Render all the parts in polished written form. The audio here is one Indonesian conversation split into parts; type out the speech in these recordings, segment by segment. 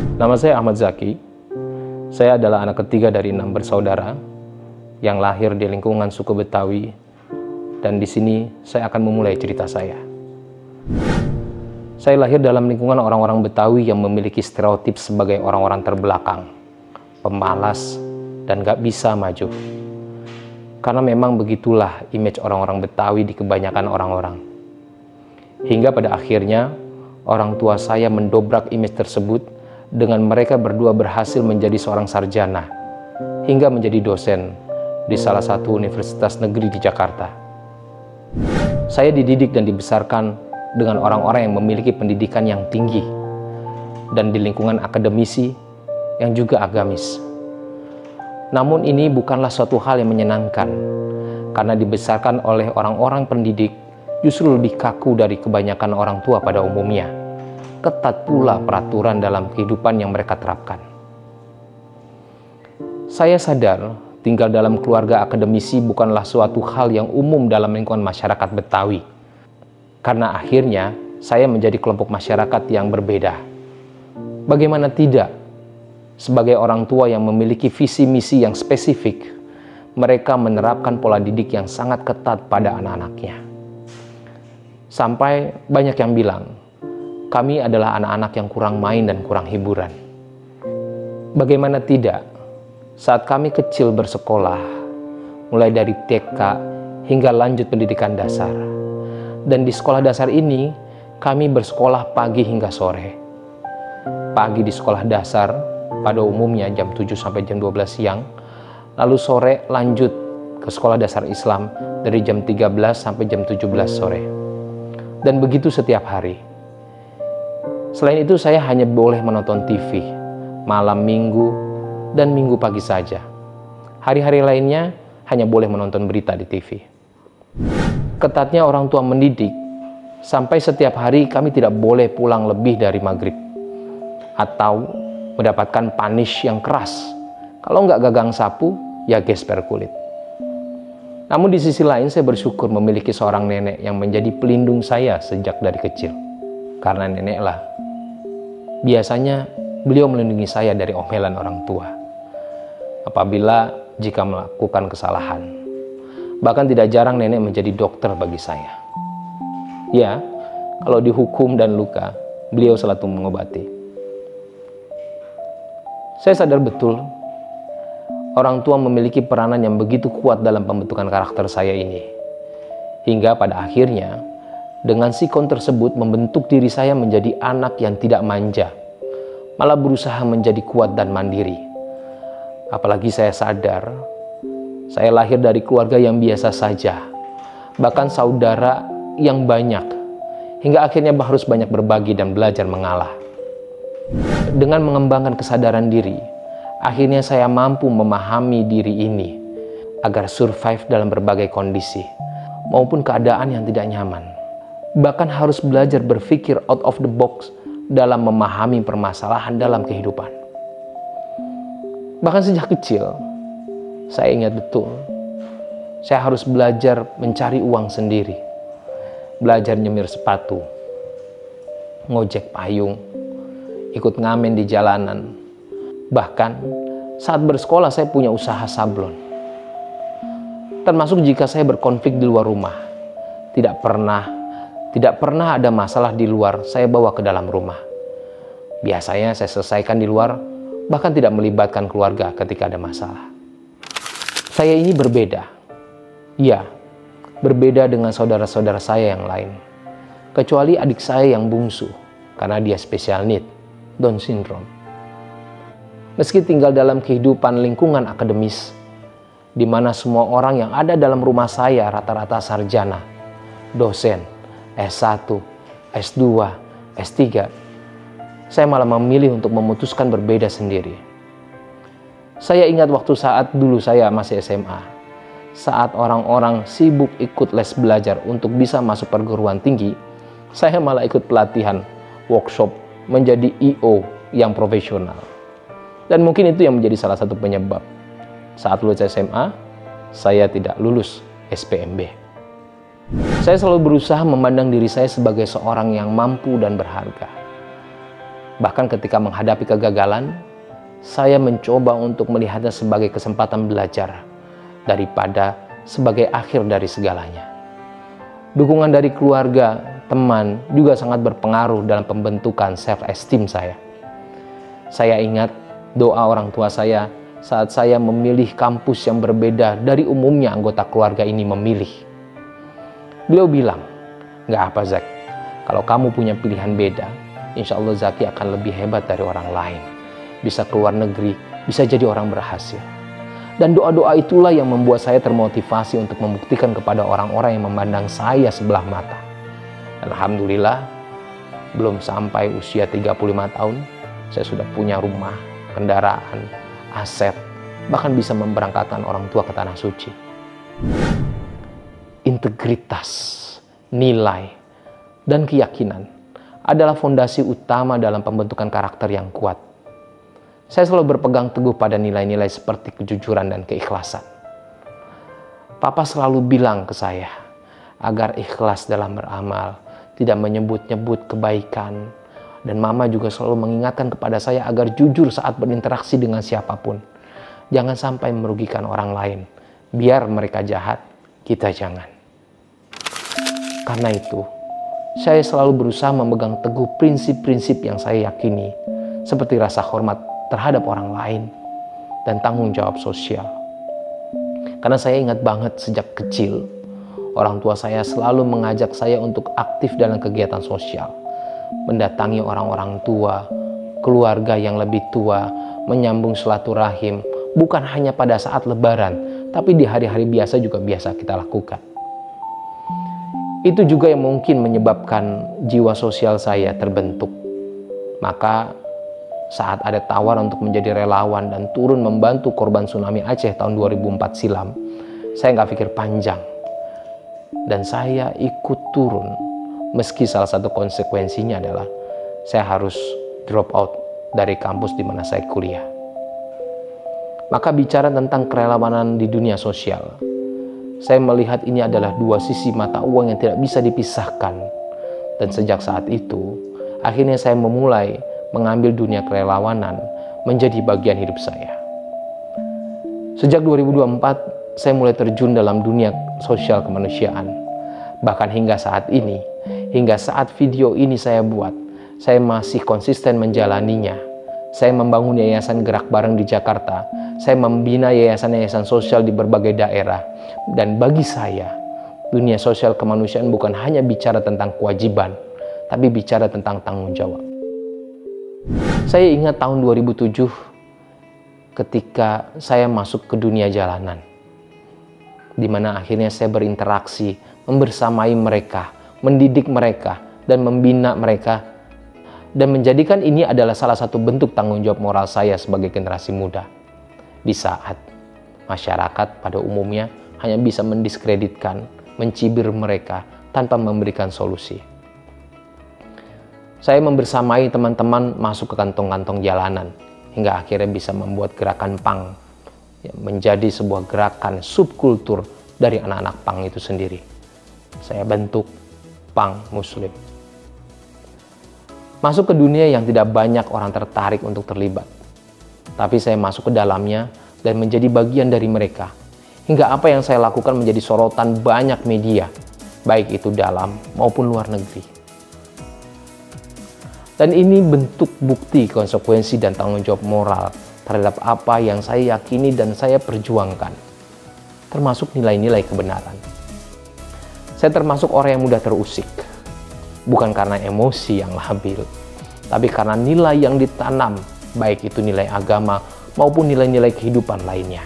Nama saya Ahmad Zaki. Saya adalah anak ketiga dari 6 bersaudara yang lahir di lingkungan suku Betawi, dan di sini saya akan memulai cerita saya. Saya lahir dalam lingkungan orang-orang Betawi yang memiliki stereotip sebagai orang-orang terbelakang, pemalas, dan gak bisa maju. Karena memang begitulah image orang-orang Betawi di kebanyakan orang-orang. Hingga pada akhirnya, orang tua saya mendobrak image tersebut dengan mereka berdua berhasil menjadi seorang sarjana, hingga menjadi dosen di salah satu universitas negeri di Jakarta. Saya dididik dan dibesarkan dengan orang-orang yang memiliki pendidikan yang tinggi, dan di lingkungan akademisi yang juga agamis. Namun ini bukanlah suatu hal yang menyenangkan, karena dibesarkan oleh orang-orang pendidik justru lebih kaku dari kebanyakan orang tua pada umumnya. Ketat pula peraturan dalam kehidupan yang mereka terapkan. Saya sadar tinggal dalam keluarga akademisi bukanlah suatu hal yang umum dalam lingkungan masyarakat Betawi. Karena akhirnya saya menjadi kelompok masyarakat yang berbeda. Bagaimana tidak? Sebagai orang tua yang memiliki visi misi yang spesifik, mereka menerapkan pola didik yang sangat ketat pada anak-anaknya. Sampai banyak yang bilang, kami adalah anak-anak yang kurang main dan kurang hiburan. Bagaimana tidak, saat kami kecil bersekolah, mulai dari TK hingga lanjut pendidikan dasar. Dan di sekolah dasar ini, kami bersekolah pagi hingga sore. Pagi di sekolah dasar, pada umumnya jam 7 sampai jam 12 siang, lalu sore lanjut ke sekolah dasar Islam dari jam 13 sampai jam 17 sore. Dan begitu setiap hari. Selain itu saya hanya boleh menonton TV malam minggu dan minggu pagi saja. Hari-hari lainnya hanya boleh menonton berita di TV. Ketatnya orang tua mendidik, sampai setiap hari kami tidak boleh pulang lebih dari maghrib. Atau mendapatkan punish yang keras. Kalau nggak gagang sapu, ya gesper kulit. Namun di sisi lain saya bersyukur memiliki seorang nenek yang menjadi pelindung saya sejak dari kecil. Karena neneklah, biasanya beliau melindungi saya dari omelan orang tua. Apabila jika melakukan kesalahan. Bahkan tidak jarang nenek menjadi dokter bagi saya. Ya, kalau dihukum dan luka, beliau selalu mengobati. Saya sadar betul, orang tua memiliki peranan yang begitu kuat dalam pembentukan karakter saya ini. Hingga pada akhirnya, dengan sikon tersebut membentuk diri saya menjadi anak yang tidak manja, malah berusaha menjadi kuat dan mandiri. Apalagi saya sadar, saya lahir dari keluarga yang biasa saja, bahkan saudara yang banyak, hingga akhirnya harus banyak berbagi dan belajar mengalah. Dengan mengembangkan kesadaran diri, akhirnya saya mampu memahami diri ini, agar survive dalam berbagai kondisi, maupun keadaan yang tidak nyaman. Bahkan harus belajar berpikir out of the box dalam memahami permasalahan dalam kehidupan. Bahkan sejak kecil, saya ingat betul, saya harus belajar mencari uang sendiri, belajar nyemir sepatu, ngojek payung, ikut ngamen di jalanan. Bahkan saat bersekolah saya punya usaha sablon. Termasuk jika saya berkonflik di luar rumah, tidak pernah ada masalah di luar, saya bawa ke dalam rumah. Biasanya saya selesaikan di luar, bahkan tidak melibatkan keluarga ketika ada masalah. Saya ini berbeda. Ya, berbeda dengan saudara-saudara saya yang lain. Kecuali adik saya yang bungsu, karena dia special need, Down syndrome. Meski tinggal dalam kehidupan lingkungan akademis, di mana semua orang yang ada dalam rumah saya rata-rata sarjana, dosen, S1, S2, S3, saya malah memilih untuk memutuskan berbeda sendiri. Saya ingat waktu saat dulu saya masih SMA, saat orang-orang sibuk ikut les belajar untuk bisa masuk perguruan tinggi, saya malah ikut pelatihan, workshop, menjadi I.O. yang profesional. Dan mungkin itu yang menjadi salah satu penyebab. Saat lulus SMA, saya tidak lulus SPMB. Saya selalu berusaha memandang diri saya sebagai seorang yang mampu dan berharga. Bahkan ketika menghadapi kegagalan, saya mencoba untuk melihatnya sebagai kesempatan belajar daripada sebagai akhir dari segalanya. Dukungan dari keluarga, teman juga sangat berpengaruh dalam pembentukan self-esteem saya. Saya ingat doa orang tua saya saat saya memilih kampus yang berbeda dari umumnya anggota keluarga ini memilih. Beliau bilang, "Nggak apa Zak, kalau kamu punya pilihan beda, insya Allah Zaki akan lebih hebat dari orang lain. Bisa keluar negeri, bisa jadi orang berhasil." Dan doa-doa itulah yang membuat saya termotivasi untuk membuktikan kepada orang-orang yang memandang saya sebelah mata. Dan alhamdulillah, belum sampai usia 35 tahun, saya sudah punya rumah, kendaraan, aset, bahkan bisa memberangkatkan orang tua ke Tanah Suci. Integritas, nilai, dan keyakinan adalah fondasi utama dalam pembentukan karakter yang kuat. Saya selalu berpegang teguh pada nilai-nilai seperti kejujuran dan keikhlasan. Papa selalu bilang ke saya agar ikhlas dalam beramal, tidak menyebut-nyebut kebaikan. Dan mama juga selalu mengingatkan kepada saya agar jujur saat berinteraksi dengan siapapun. Jangan sampai merugikan orang lain. Biar mereka jahat, kita jangan. Karena itu, saya selalu berusaha memegang teguh prinsip-prinsip yang saya yakini, seperti rasa hormat terhadap orang lain dan tanggung jawab sosial. Karena saya ingat banget sejak kecil, orang tua saya selalu mengajak saya untuk aktif dalam kegiatan sosial, mendatangi orang-orang tua, keluarga yang lebih tua, menyambung silaturahim, bukan hanya pada saat lebaran, tapi di hari-hari biasa juga biasa kita lakukan. Itu juga yang mungkin menyebabkan jiwa sosial saya terbentuk. Maka saat ada tawaran untuk menjadi relawan dan turun membantu korban tsunami Aceh tahun 2004 silam, saya nggak pikir panjang. Dan saya ikut turun, meski salah satu konsekuensinya adalah saya harus drop out dari kampus di mana saya kuliah. Maka bicara tentang kerelawanan di dunia sosial, saya melihat ini adalah dua sisi mata uang yang tidak bisa dipisahkan. Dan sejak saat itu, akhirnya saya memulai mengambil dunia kerelawanan menjadi bagian hidup saya. Sejak 2024, saya mulai terjun dalam dunia sosial kemanusiaan. Bahkan hingga saat ini, hingga saat video ini saya buat, saya masih konsisten menjalaninya. Saya membangun yayasan gerak bareng di Jakarta. Saya membina yayasan-yayasan sosial di berbagai daerah. Dan bagi saya, dunia sosial kemanusiaan bukan hanya bicara tentang kewajiban, tapi bicara tentang tanggung jawab. Saya ingat tahun 2007 ketika saya masuk ke dunia jalanan, di mana akhirnya saya berinteraksi, membersamai mereka, mendidik mereka, dan membina mereka, dan menjadikan ini adalah salah satu bentuk tanggung jawab moral saya sebagai generasi muda. Di saat masyarakat pada umumnya hanya bisa mendiskreditkan, mencibir mereka tanpa memberikan solusi. Saya membersamai teman-teman masuk ke kantong-kantong jalanan hingga akhirnya bisa membuat gerakan punk menjadi sebuah gerakan subkultur dari anak-anak punk itu sendiri. Saya bentuk punk muslim. Masuk ke dunia yang tidak banyak orang tertarik untuk terlibat. Tapi saya masuk ke dalamnya dan menjadi bagian dari mereka. Hingga apa yang saya lakukan menjadi sorotan banyak media, baik itu dalam maupun luar negeri. Dan ini bentuk bukti konsekuensi dan tanggung jawab moral terhadap apa yang saya yakini dan saya perjuangkan, termasuk nilai-nilai kebenaran. Saya termasuk orang yang mudah terusik, bukan karena emosi yang labil, tapi karena nilai yang ditanam, baik itu nilai agama maupun nilai-nilai kehidupan lainnya.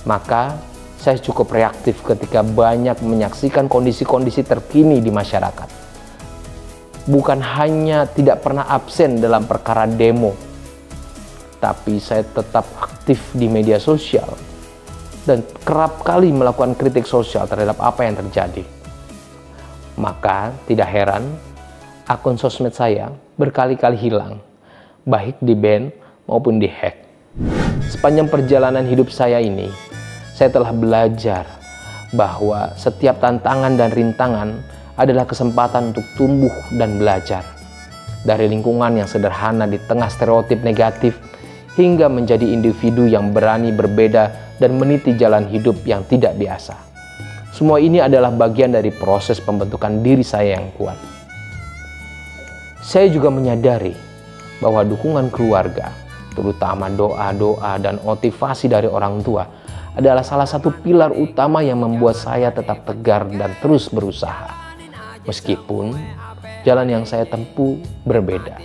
Maka saya cukup reaktif ketika banyak menyaksikan kondisi-kondisi terkini di masyarakat. Bukan hanya tidak pernah absen dalam perkara demo, tapi saya tetap aktif di media sosial dan kerap kali melakukan kritik sosial terhadap apa yang terjadi. Maka tidak heran akun sosmed saya berkali-kali hilang, baik di ban maupun di hack. Sepanjang perjalanan hidup saya ini, saya telah belajar bahwa setiap tantangan dan rintangan adalah kesempatan untuk tumbuh dan belajar. dari lingkungan yang sederhana di tengah stereotip negatif, hingga menjadi individu yang berani berbeda dan meniti jalan hidup yang tidak biasa. Semua ini adalah bagian dari proses pembentukan diri saya yang kuat. Saya juga menyadari bahwa dukungan keluarga, terutama doa-doa dan motivasi dari orang tua, adalah salah satu pilar utama yang membuat saya tetap tegar dan terus berusaha. Meskipun jalan yang saya tempuh berbeda.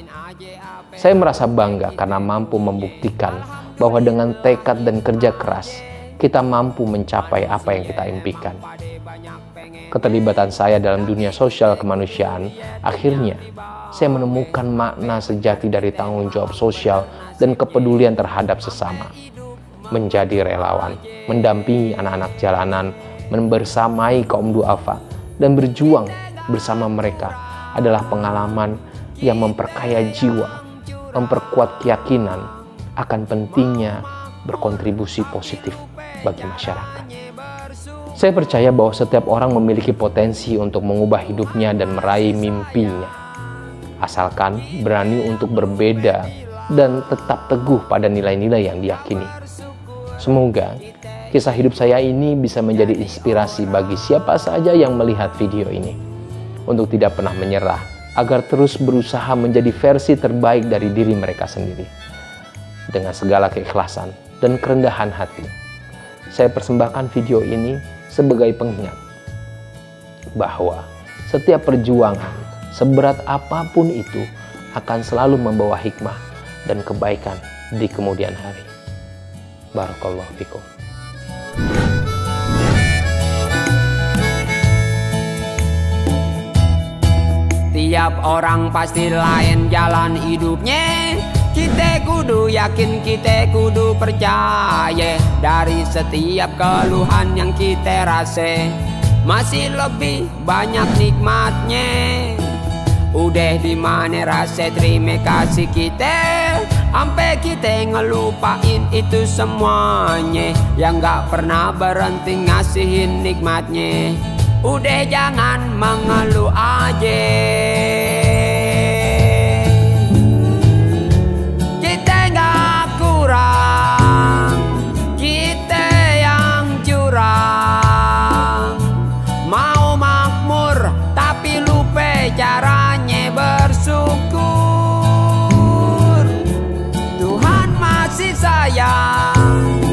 Saya merasa bangga karena mampu membuktikan bahwa dengan tekad dan kerja keras, kita mampu mencapai apa yang kita impikan. Keterlibatan saya dalam dunia sosial kemanusiaan, akhirnya saya menemukan makna sejati dari tanggung jawab sosial dan kepedulian terhadap sesama. Menjadi relawan, mendampingi anak-anak jalanan, membersamai kaum duafa, dan berjuang bersama mereka adalah pengalaman yang memperkaya jiwa, memperkuat keyakinan akan pentingnya berkontribusi positif bagi masyarakat. Saya percaya bahwa setiap orang memiliki potensi untuk mengubah hidupnya dan meraih mimpinya, asalkan berani untuk berbeda dan tetap teguh pada nilai-nilai yang diyakini. Semoga kisah hidup saya ini bisa menjadi inspirasi bagi siapa saja yang melihat video ini, untuk tidak pernah menyerah, agar terus berusaha menjadi versi terbaik dari diri mereka sendiri. Dengan segala keikhlasan dan kerendahan hati, saya persembahkan video ini sebagai pengingat bahwa setiap perjuangan, seberat apapun itu, akan selalu membawa hikmah dan kebaikan di kemudian hari. Barakallahu fikum. Tiap orang pasti lain jalan hidupnya. Kita kudu yakin, kita kudu percaya. Dari setiap keluhan yang kita rasa, masih lebih banyak nikmatnya. Udah dimana rasa terima kasih kita, sampai kita ngelupain itu semuanya. Yang gak pernah berhenti ngasihin nikmatnya. Udah jangan mengeluh aja. Kita gak kurang, kita yang curang. Mau makmur tapi lupa caranya bersyukur. Tuhan masih sayang,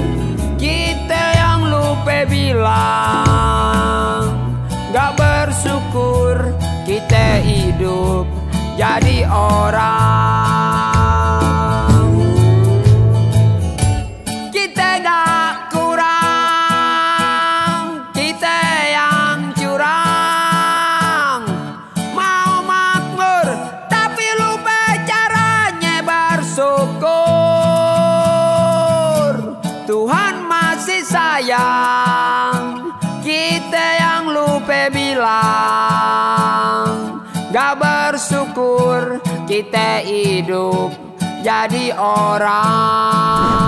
kita yang lupa bilang. Gak bersyukur, kita hidup jadi orang. Kita gak kurang, kita yang curang. Mau makmur tapi lupa caranya bersyukur. Tuhan masih sayang, kita yang lupa bilang. Gak bersyukur, kita hidup jadi orang.